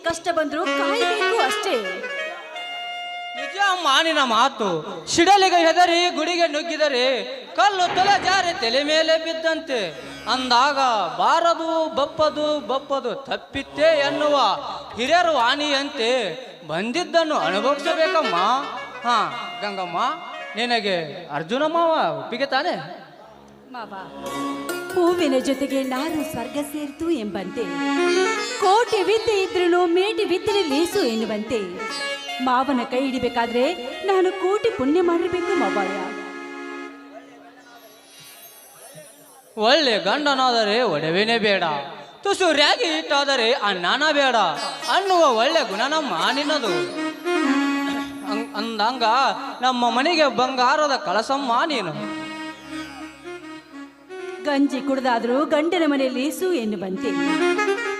ಕಷ್ಟ ಬಂದ್ರು ಕಾಯಬೇಕು ಅಷ್ಟೇ. ನಿಜ ಮಾನಿನ ಮಾತು. ಸಿಡಲಿಗೆ ಹೆದರಿ ಗುಡಿಗೆ ನುಗ್ಗಿದರೆ ಕಲ್ಲು ತೊಲೆ ಜಾರಿ ತಲೆ ಮೇಲೆ ಬಿದ್ದಂತೆ. ಅಂದಾಗ ಬಾರದು ಬಪ್ಪದು ತಪ್ಪಿತ್ತೇ ಎನ್ನುವ ಹಿರಿಯರು ವಾಣಿಯಂತೆ ಬಂದಿದ್ದನ್ನು ಅನುಭವಿಸಬೇಕಮ್ಮ. ಹಾ ಗಂಗಮ್ಮ, ನಿನಗೆ ಅರ್ಜುನ ಮಾವ ಒಪ್ಪಿಗೆ ತಾನೆ? ಮಾವ, ಹೂವಿನ ಜೊತೆಗೆ ನಾರು ಸ್ವರ್ಗ ಸೇರಿತು ಎಂಬಂತೆ, ಕೋಟಿ ವಿದ್ಯೆ ಇದ್ರೂ ಮೇಟಿ ವಿದ್ಯೆ ಲೇಸು ಎನ್ನುವಂತೆ, ಮಾವನ ಕೈ ಹಿಡಿಬೇಕಾದ್ರೆ ನಾನು ಕೋಟಿ ಪುಣ್ಯ ಮಾಡಿರ್ಬೇಕು ಮಾವಯ್ಯ. ಒಳ್ಳೆ ಗಂಡನಾದರೆ ಒಡವೆನೇ ಬೇಡ, ತುಸುರ್ಯಾಗಿ ಇಟ್ಟಾದರೆ ಅನ್ನನ ಬೇಡ ಅನ್ನುವ ಒಳ್ಳೆ ಗುಣ ನಮ್ಮ ನಿನ್ನದು. ಅಂದಂಗ ನಮ್ಮ ಮನೆಗೆ ಬಂಗಾರದ ಕಳಸಮ್ಮ ನೀನು. ಗಂಜಿ ಕುಡ್ದಾದ್ರೂ ಗಂಡನ ಮನೆಯಲ್ಲಿ ಸು ಎನ್ನುವಂತೆ,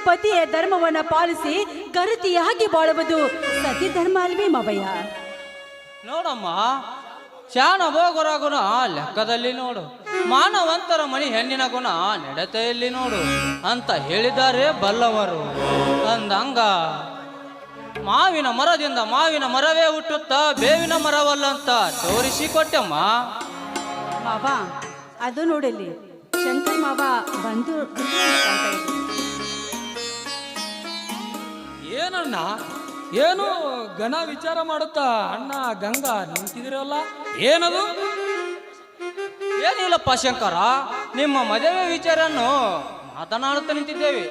ಪತಿಯ ಧರ್ಮವನ್ನ ಪಾಲಿಸಿ ಗರತಿಯಾಗಿ ಬಾಳುವುದು ಸತಿ ಧರ್ಮ ಅಲ್ವೇ ಮಾವಯ್ಯ? ನೋಡಮ್ಮ, ಶಾನ ಭೋಗರ ಗುಣ ಲೆಕ್ಕದಲ್ಲಿ ನೋಡು, ಮಾನವಂತರ ಮಣಿ ಹೆಣ್ಣಿನ ಗುಣ ನಡತೆಯಲ್ಲಿ ನೋಡು ಅಂತ ಹೇಳಿದ್ದಾರೆ ಬಲ್ಲವರು. ಅಂದಂಗ ಮಾವಿನ ಮರದಿಂದ ಮಾವಿನ ಮರವೇ ಹುಟ್ಟುತ್ತಾ ಬೇವಿನ ಮರವಲ್ಲಂತ ತೋರಿಸಿಕೊಟ್ಟಮ್ಮ. ಮಾವ, ಅದು ನೋಡಲಿ ಶಂಕರ್ ಮಾವ ಬಂದು. ಏನಣ್ಣ, ಏನು ಘನ ವಿಚಾರ ಮಾಡುತ್ತಾ ಅಣ್ಣ ಗಂಗಾ ನಿಂತಿದಿರಲ್ಲ, ಏನದು? ಏನಿಲ್ಲಪ್ಪ ಶಂಕರ, ನಿಮ್ಮ ಮದುವೆ ವಿಚಾರನ್ನು ಮಾತನಾಡುತ್ತಾ ನಿಂತಿದ್ದೇವೆ.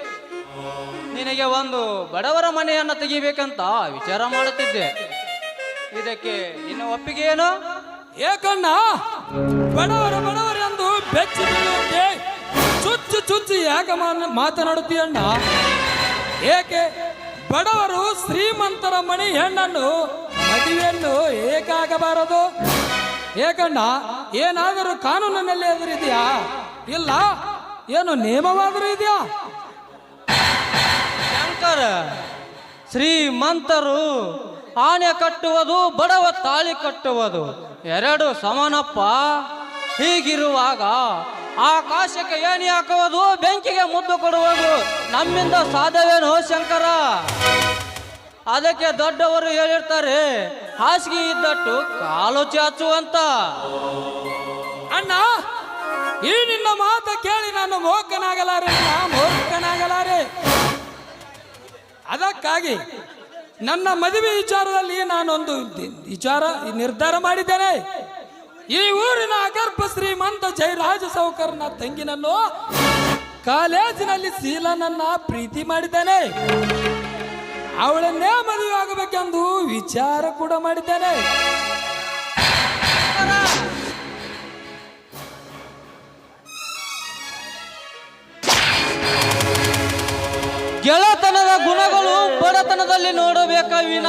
ನಿನಗೆ ಒಂದು ಬಡವರ ಮನೆಯನ್ನು ತೆಗಿಬೇಕಂತ ವಿಚಾರ ಮಾಡುತ್ತಿದ್ದೆ. ಇದಕ್ಕೆ ನಿನ್ನ ಒಪ್ಪಿಗೆ ಏನು? ಏಕಣ್ಣ, ಬಡವರೆಂದು ಬೆಚ್ಚಿ ಬೀಳುವಂತೆ ಚುಚ್ಚು ಯಾಕೆ ಮಾತನಾಡುತ್ತೀಯಣ್ಣ? ಏಕೆ ಬಡವರು ಶ್ರೀಮಂತರ ಮನೆ ಹೆಣ್ಣನ್ನು ಮದುವೆಯನ್ನು ಏಕಾಗಬಾರದು? ಏಕಣ್ಣ, ಏನಾದರೂ ಕಾನೂನಿನಲ್ಲಿ ಎದುರಿದೆಯಾ? ಇಲ್ಲ ಏನು ನಿಯಮವಾದರೂ ಇದೆಯಾ? ಶಂಕರ, ಶ್ರೀಮಂತರು ಆನೆ ಕಟ್ಟುವುದು, ಬಡವ ತಾಳಿ ಕಟ್ಟುವುದು ಎರಡು ಸಮಾನಪ್ಪ. ಹೀಗಿರುವಾಗ ಆಕಾಶಕ್ಕೆ ಏಣಿ ಹಾಕುವುದು, ಬೆಂಕಿಗೆ ಮುದ್ದು ಕೊಡುವುದು ನಮ್ಮಿಂದ ಸಾಧ್ಯವೇನೋ ಶಂಕರ? ಅದಕ್ಕೆ ದೊಡ್ಡವರು ಹೇಳಿರ್ತಾರೆ, ಹಾಸಿಗೆ ಇದ್ದಟ್ಟು ಕಾಲು ಚಾಚುವಂತ. ಅಣ್ಣ, ಈ ನಿನ್ನ ಮಾತು ಕೇಳಿ ನಾನು ಮೂರ್ಖನಾಗಲಾರೆ. ಅದಕ್ಕಾಗಿ ನನ್ನ ಮದುವೆ ವಿಚಾರದಲ್ಲಿ ನಾನೊಂದು ನಿರ್ಧಾರ ಮಾಡಿದ್ದೇನೆ. ಈ ಊರಿನ ಅಗರ್ಭ ಶ್ರೀಮಂತ ಜಯರಾಜ ಸೌಕರ್ನ ತಂಗಿನನ್ನು ಕಾಲೇಜಿನಲ್ಲಿ ಶೀಲನನ್ನ ಪ್ರೀತಿ ಮಾಡಿದ್ದೇನೆ. ಅವಳನ್ನೇ ಮದುವೆ ಆಗಬೇಕೆಂದು ವಿಚಾರ ಕೂಡ ಮಾಡಿದ್ದೇನೆ. ಗೆಳತನದ ಗುಣಗಳು ಬಡತನದಲ್ಲಿ ನೋಡಬೇಕ ವಿನ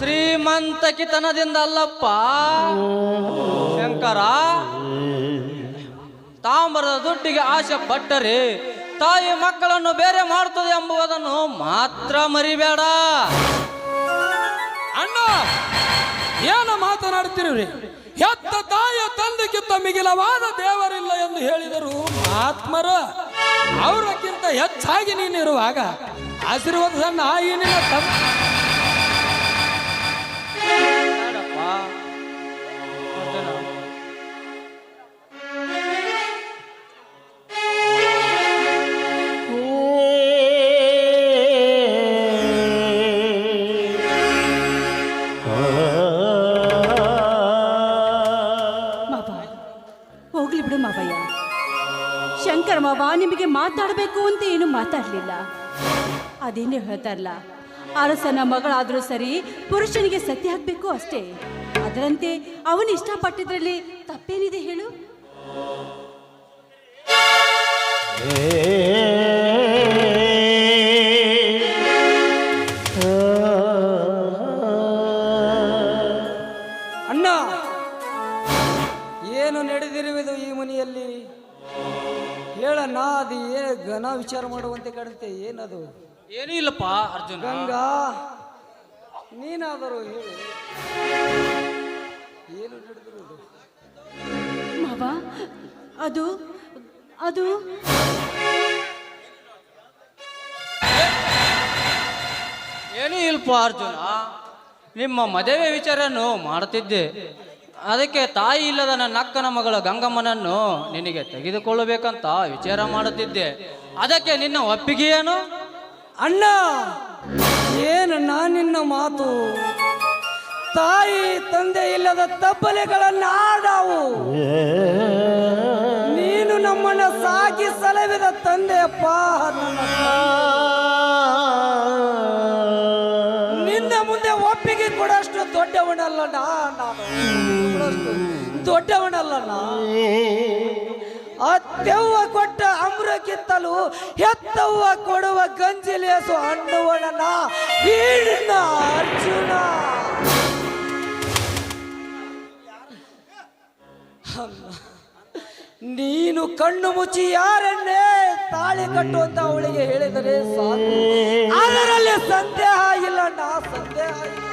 ಶ್ರೀಮಂತಕಿತನದಿಂದ ಅಲ್ಲಪ್ಪ ಶಂಕರ. ತಾಮ್ರದ ದುಡ್ಡಿಗೆ ಆಸೆ ಪಟ್ಟರೆ ತಾಯಿ ಮಕ್ಕಳನ್ನು ಬೇರೆ ಮಾಡುತ್ತದೆ ಎಂಬುದನ್ನು ಮಾತ್ರ ಮರಿಬೇಡ. ಅಣ್ಣ, ಏನು ಮಾತನಾಡ್ತಿರುವ್ರಿ? ಹೆತ್ತ ತಾಯಿಯ ತಂದೆಗಿಂತ ಮಿಗಿಲವಾದ ದೇವರಿಲ್ಲ ಎಂದು ಹೇಳಿದರು ಮಹಾತ್ಮರು. ಅವರಕ್ಕಿಂತ ಹೆಚ್ಚಾಗಿ ನೀನಿರುವಾಗ ಆಶೀರ್ವಾದ ಈ ನಿನ್ನ ಹೋಗ್ಲಿ ಬಿಡು ಮಾವಯ್ಯ. ಶಂಕರ್ ಮಾವ ನಿಮಗೆ ಮಾತಾಡಬೇಕು ಅಂತ ಏನು ಮಾತಾಡಲಿಲ್ಲ. ಅದೇನು ಹೇಳ್ತಾರಲ್ಲ, ಅರಸನ ಮಗಳಾದರೂ ಸರಿ ಪುರುಷನಿಗೆ ಸತ್ಯ ಹಾಕಬೇಕು ಅಷ್ಟೇ. ಅದರಂತೆ ಅವನು ಇಷ್ಟಪಟ್ಟಿದ್ರಲ್ಲಿ ತಪ್ಪೇನಿದೆ ಹೇಳು? ಅಣ್ಣ, ಏನು ನಡೆದಿರುವುದು ಈ ಮನೆಯಲ್ಲಿ? ಹೇಳಣ್ಣ, ಅದು ಘನ ವಿಚಾರ ಮಾಡುವಂತೆ ಕಾಡುತ್ತೆ. ಏನದು? ಏನೂ ಇಲ್ಲಪ್ಪ ಅರ್ಜುನ. ಗಂಗಾ, ನೀನಾದರೂ ಹೇಳು, ಏನು ನಡೆದಿರುವುದು? ಮಾವ, ಅದು ಅದು ಏನೂ ಇಲ್ಪ ಅರ್ಜುನ, ನಿಮ್ಮ ಮದುವೆ ವಿಚಾರವನ್ನು ಮಾಡುತ್ತಿದ್ದೆ. ಅದಕ್ಕೆ ತಾಯಿ ಇಲ್ಲದ ನನ್ನ ಅಕ್ಕನ ಮಗಳ ಗಂಗಮ್ಮನನ್ನು ನಿನಗೆ ತೆಗೆದುಕೊಳ್ಳಬೇಕಂತ ವಿಚಾರ ಮಾಡುತ್ತಿದ್ದೆ. ಅದಕ್ಕೆ ನಿನ್ನ ಒಪ್ಪಿಗೆ ಏನು? ಅಣ್ಣ, ಏನಣ್ಣ ನಿನ್ನ ಮಾತು? ತಾಯಿ ತಂದೆ ಇಲ್ಲದ ತಬ್ಬಲೆಗಳನ್ನ ಆಡಾವು. ನೀನು ನಮ್ಮನ್ನ ಸಾಕಿ ಸಲವಿದ ತಂದೆಯಪ್ಪ. ನಿನ್ನ ಮುಂದೆ ಒಪ್ಪಿಗೆ ಕೊಡಷ್ಟು ದೊಡ್ಡವನಲ್ಲ ನಾನು, ದೊಡ್ಡವನಲ್ಲ. ಅತ್ತೆವ್ವ ಕೊಟ್ಟ ಅಮೃತಕ್ಕಿಂತಲೂ ಹೆತ್ತವ್ವ ಕೊಡುವ ಗಂಜಿಲೇಸು ಹಣ್ಣುವಣ್ಣ ಈಡಿನ ಅರ್ಜುನ. ನೀನು ಕಣ್ಣು ಮುಚ್ಚಿ ಯಾರನ್ನೇ ತಾಳಿ ಕಟ್ಟುವಂತ ಅವಳಿಗೆ ಹೇಳಿದರೆ ಸಾಕು, ಅದರಲ್ಲಿ ಸಂದೇಹ ಇಲ್ಲ, ಸಂದೇಹ ಇಲ್ಲ.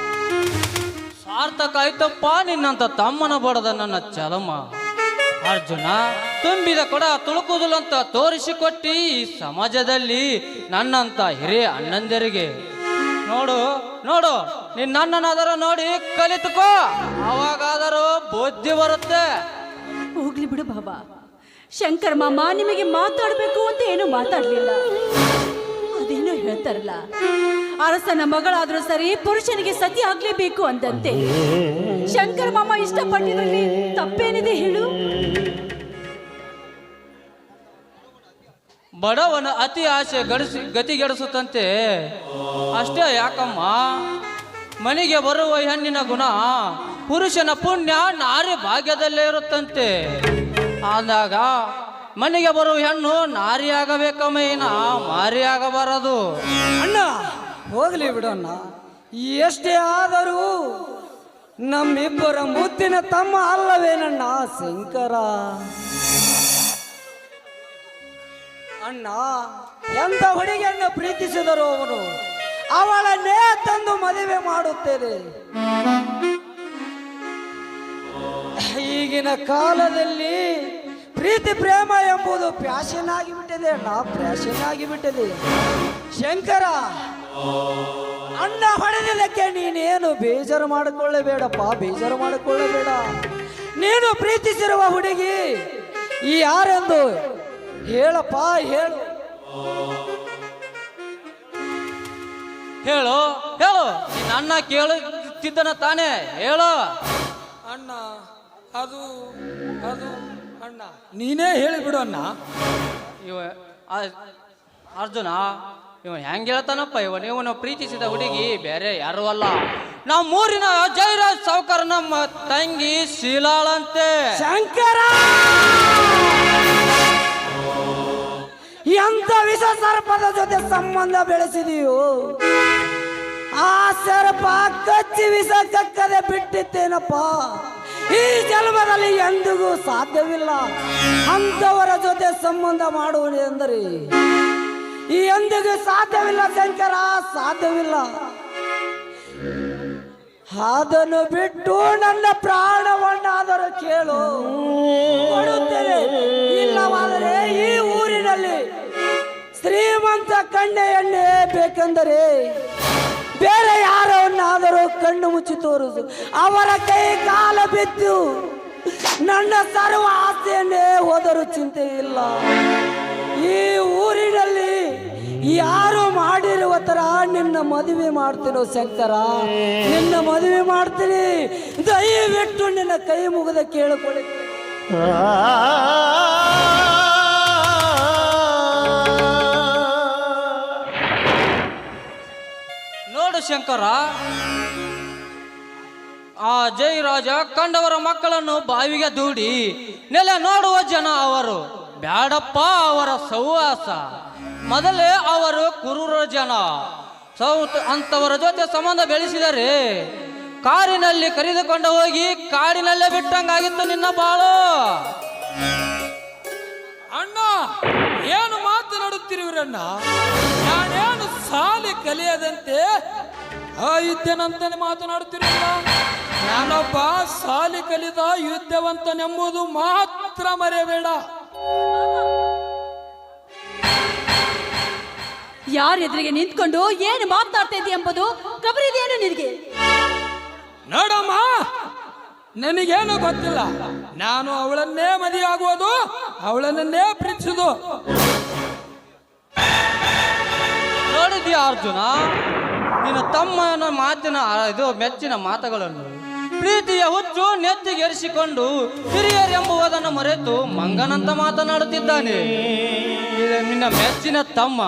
ಸಾರ್ಥಕ ಆಯ್ತಪ್ಪ ನಿನ್ನಂತ ತಮ್ಮನ ಬಡದ ನನ್ನ ಚಲಮ. ಅರ್ಜುನ, ತುಂಬಿದ ಕೊಡ ತುಳುಕುವುದಿಲ್ಲಂತ ತೋರಿಸಿಕೊಟ್ಟಿ ಈ ಸಮಾಜದಲ್ಲಿ ನನ್ನಂತ ಹಿರಿಯ ಅಣ್ಣಂದಿರಿಗೆ. ನೋಡು ನೋಡು, ನಿನ್ನಣ್ಣನಾದರೂ ನೋಡಿ ಕಲಿತುಕೋ, ಅವಾಗಾದರೂ ಬುದ್ಧಿ ಬರುತ್ತೆ. ಹೋಗ್ಲಿ ಬಿಡು ಬಾಬಾ. ಶಂಕರ್ ಮಾಮ ನಿಮಗೆ ಮಾತಾಡಬೇಕು ಅಂತ ಏನು ಮಾತಾಡ್ಲಿಲ್ಲ. ಅದೇನೋ ಹೇಳ್ತಾರಲ್ಲ, ಅರಸನ ಮಗಳಾದ್ರೂ ಸರಿ ಪುರುಷನಿಗೆ ಸತಿ ಆಗ್ಲೇಬೇಕು ಅಂದಂತೆ. ಶಂಕರ್ ಮಾಮ ಇಷ್ಟಪಟ್ಟಿದ್ರಲ್ಲಿ ತಪ್ಪೇನಿದೆ ಹೇಳು? ಬಡವನ ಅತಿ ಆಸೆ ಗತಿಗೆಡಿಸುತ್ತಂತೆ. ಅಷ್ಟೇ ಯಾಕಮ್ಮ, ಮನೆಗೆ ಬರುವ ಹೆಣ್ಣಿನ ಗುಣ ಪುರುಷನ ಪುಣ್ಯ ನಾರಿ ಭಾಗ್ಯದಲ್ಲೇ ಇರುತ್ತಂತೆ. ಆದಾಗ ಮನೆಗೆ ಬರುವ ಹೆಣ್ಣು ನಾರಿಯಾಗಬೇಕಮ್ಮ, ಮಾರಿಯಾಗಬಾರದು. ಅಣ್ಣ, ಹೋಗ್ಲಿ ಬಿಡಣ್ಣ. ಎಷ್ಟೇ ಆದರೂ ನಮ್ಮಿಬ್ಬರ ಮುದ್ದಿನ ತಮ್ಮ ಅಲ್ಲವೇನಣ್ಣ ಶಂಕರ? ಅಣ್ಣ, ಎಂತ ಹುಡುಗಿಯನ್ನು ಪ್ರೀತಿಸಿದರು ಅವನು, ಅವಳನ್ನೇ ತಂದು ಮದುವೆ ಮಾಡುತ್ತೇನೆ. ಈಗಿನ ಕಾಲದಲ್ಲಿ ಪ್ರೀತಿ ಪ್ರೇಮ ಎಂಬುದು ಪ್ಯಾಷನ್ ಆಗಿಬಿಟ್ಟಿದೆ ಅಣ್ಣ, ಪ್ಯಾಷನ್ ಆಗಿಬಿಟ್ಟಿದೆ. ಶಂಕರ, ಅಣ್ಣ ಹೊಡೆದಿದ್ದಕ್ಕೆ ನೀನೇನು ಬೇಜಾರು ಮಾಡಿಕೊಳ್ಳಬೇಡಪ್ಪ, ಬೇಜಾರು ಮಾಡಿಕೊಳ್ಳಬೇಡ. ನೀನು ಪ್ರೀತಿಸಿರುವ ಹುಡುಗಿ ಈ ಯಾರೆಂದು ಹೇಳಪ್ಪ, ಹೇಳು ಹೇಳು ಹೇಳು, ನನ್ನ ಕೇಳುತ್ತಿದ್ದನ ತಾನೇ, ಹೇಳು. ಅಣ್ಣ, ಅದು ಅದು ಅಣ್ಣ ನೀನೇ ಹೇಳಿಬಿಡು ಅಣ್ಣ. ಇವ ಅರ್ಜುನ, ಇವ ಹೆಂಗೆ ಹೇಳ್ತಾನಪ್ಪ? ಇವನು ಪ್ರೀತಿಸಿದ ಹುಡುಗಿ ಬೇರೆ ಯಾರು ಅಲ್ಲ, ನಮ್ಮೂರಿನ ಜೈರಾಜ್ ಸಾವ್ಕಾರ ನಮ್ಮ ತಂಗಿ ಶೀಲಾಳಂತೆ. ಶಂಕರ, ಎಂತ ವಿಷ ಸರ್ಪದ ಜೊತೆ ಸಂಬಂಧ ಬೆಳೆಸಿದೆಯೋ? ಆ ಸರ್ಪ ಕಚ್ಚಿ ವಿಷ ಕಕ್ಕದೆ ಬಿಟ್ಟಿದ್ದೇನಪ್ಪ. ಈ ಜನ್ಮದಲ್ಲಿ ಎಂದಿಗೂ ಸಾಧ್ಯವಿಲ್ಲ ಅಂತವರ ಜೊತೆ ಸಂಬಂಧ ಮಾಡುವುದು ಎಂದರೆ ಎಂದಿಗೂ ಸಾಧ್ಯವಿಲ್ಲ ಶಂಕರ, ಸಾಧ್ಯವಿಲ್ಲ. ಅದನ್ನು ಬಿಟ್ಟು ನನ್ನ ಪ್ರಾಣವನ್ನಾದರೂ ಕೇಳು, ಕೊಡುತ್ತೇನೆ. ಇಲ್ಲವಾದರೆ ಈ ಊರಿನಲ್ಲಿ ಶ್ರೀಮಂತ ಕನ್ಯೆಯನ್ನೇ ಬೇಕೆಂದರೆ ಬೇರೆ ಯಾರನ್ನಾದರೂ ಕಣ್ಣು ಮುಚ್ಚಿ ತೋರಿಸು, ಅವರ ಕೈ ಕಾಲ ಬಿದ್ದು ನನ್ನ ಸರ್ವ ಆಸ್ತಿಯನ್ನೇ ಹೋದರೂ ಚಿಂತೆ ಇಲ್ಲ. ಈ ಊರಿನಲ್ಲಿ ಯಾರು ಮಾಡಿರುವ ತರ ನಿನ್ನ ಮದುವೆ ಮಾಡ್ತೀನೋ ಶಂಕರ, ನಿನ್ನ ಮದುವೆ ಮಾಡ್ತೀನಿ. ದಯವಿಟ್ಟು ನಿನ್ನ ಕೈ ಮುಗಿದ ಕೇಳಿಕೊಳ್ಳಿ. ನೋಡು ಶಂಕರ, ಆ ಜಯರಾಜ ಕಂಡವರ ಮಕ್ಕಳನ್ನು ಬಾವಿಗೆ ದೂಡಿ ನೆಲೆ ನೋಡುವ ಜನ ಅವರು. ಬ್ಯಾಡಪ್ಪ ಅವರ ಸಹವಾಸ. ಮೊದಲೇ ಅವರು ಕುರೂರ ಜನ. ಅಂತವರ ಜೊತೆ ಸಂಬಂಧ ಬೆಳೆಸಿದರೆ ಕಾರಿನಲ್ಲಿ ಕರೆದುಕೊಂಡು ಹೋಗಿ ಕಾಡಿನಲ್ಲೇ ಬಿಟ್ಟಂಗಾಗಿತ್ತು ನಿನ್ನ ಬಾಳು. ಅಣ್ಣ, ಏನು ಮಾತನಾಡುತ್ತಿರುವಿರಣ್ಣ? ನಾನೇನು ಸಾಲಿ ಕಲಿಯದಂತೆ ಯುದ್ಧನಂತಾನೆ ಮಾತನಾಡುತ್ತಿರಲಿಲ್ಲ. ನಾನೊಬ್ಬ ಸಾಲಿ ಕಲಿದ ಯುದ್ಧವಂತನೆಂಬುದು ಮಾತ್ರ ಮರೆಯಬೇಡ. ಯಾರ ಎದುರಿಗೆ ನಿಂತ್ಕೊಂಡು ಏನು ಮಾತನಾಡ್ತಾ ಇದೆಯಾ ಎಂಬುದು ಖಬರಿದೆಯೇನು ನಿನಗೆ? ನೋಡಮ್ಮ, ನನಗೇನು ಗೊತ್ತಿಲ್ಲ. ನಾನು ಅವಳನ್ನೇ ಮದುವೆ ಆಗುವುದು, ಅವಳನ್ನೇ ಪ್ರೀತಿಸುವುದು. ನೋಡಿದ್ಯಾ ಅರ್ಜುನ, ನಿನ್ನ ತಮ್ಮನ ಮಾತಿನ ಇದು ಮೆಚ್ಚಿನ ಮಾತುಗಳನ್ನು. ಪ್ರೀತಿಯ ಹುಚ್ಚು ನೆತ್ತಿಗೇರಿಸಿಕೊಂಡು ಹಿರಿಯರೆಂಬುವುದನ್ನು ಮರೆತು ಮಂಗನಂತ ಮಾತನಾಡುತ್ತಿದ್ದಾನೆ. ಇದು ನಿನ್ನ ಮೆಚ್ಚಿನ ತಮ್ಮ.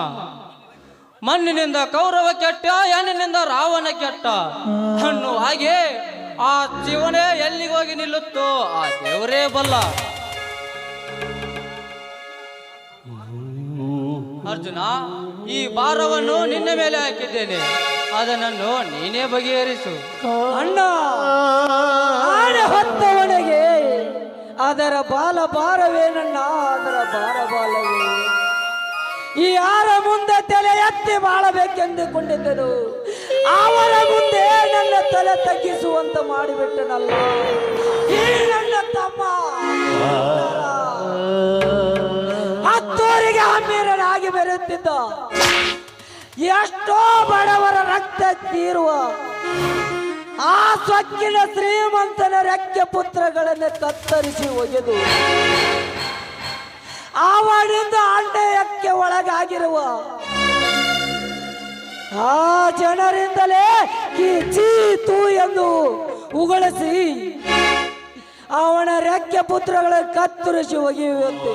ಮಣ್ಣಿನಿಂದ ಕೌರವ ಕೆಟ್ಟ, ಹೆಣ್ಣಿನಿಂದ ರಾವಣ ಕೆಟ್ಟ ಅನ್ನುವ ಹಾಗೆ ಆ ಜೀವನೇ ಎಲ್ಲಿಗೆ ಹೋಗಿ ನಿಲ್ಲುತ್ತೋ ಆ ದೇವರೇ ಬಲ್ಲ. ಅರ್ಜುನ, ಈ ಭಾರವನ್ನು ನಿನ್ನ ಮೇಲೆ ಹಾಕಿದ್ದೇನೆ, ಅದನ್ನು ನೀನೇ ಬಗೆಹರಿಸು. ಅಣ್ಣ, ಆನೆ ಹೊತ್ತವನಿಗೆ ಅದರ ಬಾಲ ಭಾರವೇನಣ್ಣ, ಅದರ ಭಾರ ಬಾಲವೇ. ಈ ಯಾರ ಮುಂದೆ ತಲೆ ಎತ್ತಿ ಬಾಳಬೇಕೆಂದುಕೊಂಡಿದ್ದರು, ಅವರ ಮುಂದೆ ನನ್ನ ತಲೆ ತಗ್ಗಿಸುವಂತ ಮಾಡಿಬಿಟ್ಟನಲ್ಲ ಈ ನನ್ನ ತಮ್ಮ. ಹತ್ತೂರಿಗೆ ಹಮ್ಮೀರನಾಗಿ ಬೆರೆಯುತ್ತಿದ್ದ, ಎಷ್ಟೋ ಬಡವರ ರಕ್ತ ತೀರುವ ಆ ಸೊಕ್ಕಿನ ಶ್ರೀಮಂತನ ರೆಕ್ಕೆ ಪುತ್ರಗಳನ್ನು ಕತ್ತರಿಸಿ ಒಗೆದು ಅವನಿಂದ ಅನ್ಯಾಯಕ್ಕೆ ಒಳಗಾಗಿರುವ ಆ ಜನರಿಂದಲೇ ಚೀತು ಎಂದು ಉಗಳಿಸಿ ಅವನ ರೆಕ್ಕೆ ಪುತ್ರಗಳ ಕತ್ತರಿಸಿ ಒಗೆಯುವಂತೆ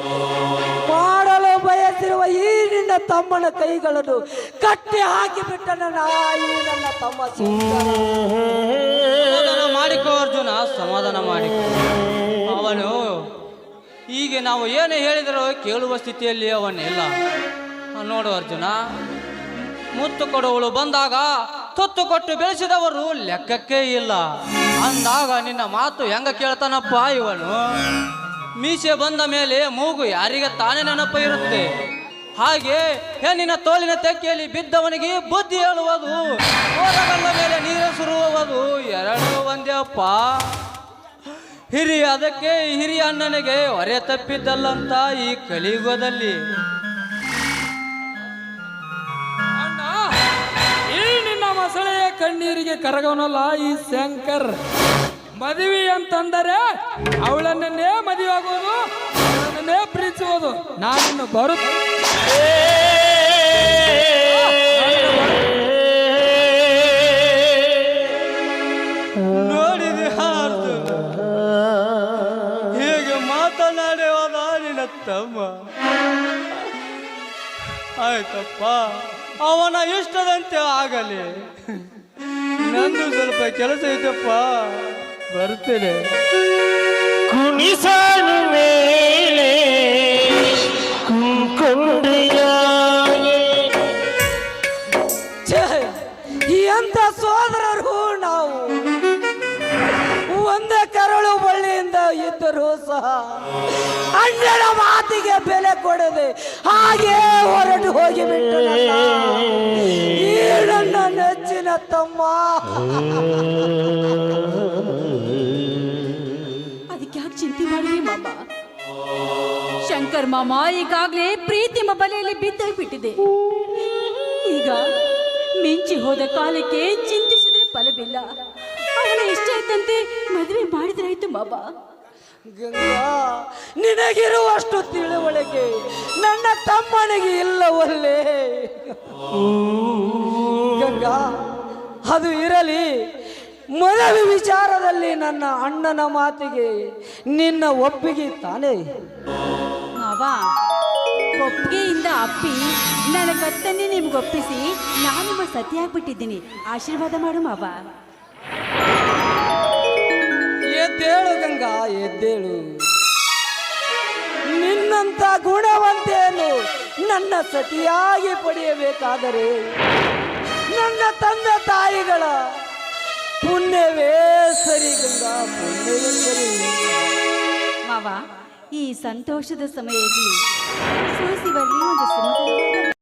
ಮಾಡಲು ಬಯಸಿರುವ ಈ ನಿನ್ನ ತಮ್ಮನ ಕೈಗಳನ್ನು ಕಟ್ಟಿ ಹಾಕಿಬಿಟ್ಟ ಈ ನನ್ನ ತಮ್ಮ. ಸಮಾಧಾನ ಮಾಡಿಕೋ ಅರ್ಜುನ, ಸಮಾಧಾನ ಮಾಡಿಕೋ. ಅವನು ಈಗ ನಾವು ಏನು ಹೇಳಿದರೂ ಕೇಳುವ ಸ್ಥಿತಿಯಲ್ಲಿ ಅವನಿಲ್ಲ. ನೋಡು ಅರ್ಜುನ, ಮುತ್ತು ಕೊಡುವಳು ಬಂದಾಗ ತೊತ್ತು ಕೊಟ್ಟು ಬೆಳೆಸಿದವರು ಲೆಕ್ಕಕ್ಕೆ ಇಲ್ಲ ಅಂದಾಗ ನಿನ್ನ ಮಾತು ಹೆಂಗ ಕೇಳ್ತಾನಪ್ಪ ಇವನು? ಮೀಸೆ ಬಂದ ಮೇಲೆ ಮೂಗು ಯಾರಿಗೆ ತಾನೇ ನೆನಪು ಇರುತ್ತೆ. ಹಾಗೆ ಹೆಣ್ಣಿನ ತೋಳಿನ ತೆಕ್ಕೆಯಲ್ಲಿ ಬಿದ್ದವನಿಗೆ ಬುದ್ಧಿ ಹೇಳುವುದು, ಓರಗಲ್ಲ ಮೇಲೆ ನೀರು ಸುರುವುದು ಎರಡೂ ಒಂದೇ ಅಪ್ಪ. ಅದಕ್ಕೆ ಹಿರಿಯ ಅಣ್ಣನಿಗೆ ಹೊರೆ ತಪ್ಪಿದ್ದಲ್ಲಂತ ಈ ಕಲಿಯುಗದಲ್ಲಿ. ಅಣ್ಣ, ಈ ನಿನ್ನ ಮೊಸಳೆಯ ಕಣ್ಣೀರಿಗೆ ಕರಗವನಲ್ಲ ಈ ಶಂಕರ್. ಮದುವೆ ಅಂತಂದರೆ ಅವಳನ್ನೇ ಮದುವೆ ಆಗುವುದು, ಅವಳನ್ನೇ ಪ್ರೀತಿಸುವುದು. ನಾನಿನ್ನು ನೋಡಿದೆ ಹೀಗೆ ಮಾತನಾಡುವಾಗ ನಿನ್ನ ತಮ್ಮ. ಆಯ್ತಪ್ಪ, ಅವನ ಇಷ್ಟದಂತೆ ಆಗಲಿ. ನಂದು ಸ್ವಲ್ಪ ಕೆಲಸ ಐತಪ್ಪ, ಬರ್ತೇನೆ. ಕುಣಿಸಲು ಮೇಲೆ ಕುಂಕೊಂಡ್ರಿಯ ಎಂತ ಸೋದರರು ನಾವು, ಒಂದೇ ಕರಳು ಬಳ್ಳಿಯಿಂದ ಇದ್ದರೂ ಸಹ ಅಣ್ಣನ ಮಾತಿಗೆ ಬೆಲೆ ಕೊಡದೆ ಹಾಗೆ ಹೊರಟು ಹೋಗಿಬಿಟ್ಟು ಈ ನನ್ನ ನೆಚ್ಚಿನ ತಮ್ಮ. ಅದಕ್ಕೆ ಯಾಕೆ ಚಿಂತೆ ಮಾಡಿದ್ವಿ ಮಾಮ? ಶಂಕರ್ ಮಾಮ ಈಗಾಗಲೇ ಪ್ರೀತಿ ಬಲೆಯಲ್ಲಿ ಬಿದ್ದಾಗ್ಬಿಟ್ಟಿದೆ. ಈಗ ಮಿಂಚಿ ಹೋದ ಕಾಲಕ್ಕೆ ಚಿಂತಿಸಿದ್ರೆ ಫಲವಿಲ್ಲ. ಅವನ ಇಷ್ಟ ಇದ್ದಂತೆ ಮದುವೆ ಮಾಡಿದ್ರಾಯ್ತು ಮಾಮ. ಗಂಗಾ, ನಿನಗಿರುವಷ್ಟು ತಿಳುವಳಿಕೆ ನನ್ನ ತಮ್ಮನಿಗೆ ಇಲ್ಲವಲ್ಲೇ. ಗಂಗಾ, ಅದು ಇರಲಿ. ಮದುವೆ ವಿಚಾರದಲ್ಲಿ ನನ್ನ ಅಣ್ಣನ ಮಾತಿಗೆ ನಿನ್ನ ಒಪ್ಪಿಗೆ ತಾನೇ? ಮಾವ, ಒಪ್ಪಿಗೆಯಿಂದ ಅಪ್ಪಿ ನನ್ನ ಗತ್ತನ್ನೇ ನಿಮ್ಗೆ ಒಪ್ಪಿಸಿ ನಾನು ನಿಮ್ಮ ಸತಿಯಾಗ್ಬಿಟ್ಟಿದ್ದೀನಿ. ಆಶೀರ್ವಾದ ಮಾಡು ಮಾವ. ಎದ್ದೇಳು ಗಂಗಾ, ಎದ್ದೇಳು. ನಿನ್ನಂತ ಗುಣವಂತೆಯನ್ನು ನನ್ನ ಸತಿಯಾಗಿ ಪಡೆಯಬೇಕಾದರೆ ನನ್ನ ತಂದೆ ತಾಯಿಗಳ ಪುಣ್ಯವೇ ಸರಿ ಗಂಗಾ, ಪುಣ್ಯವೇ ಸರಿ. ಮಾವ, ಈ ಸಂತೋಷದ ಸಮಯದಲ್ಲಿ ಸೂಸಿ ಬರಲಿ ಒಂದು ಸುಮಧುರವಾದ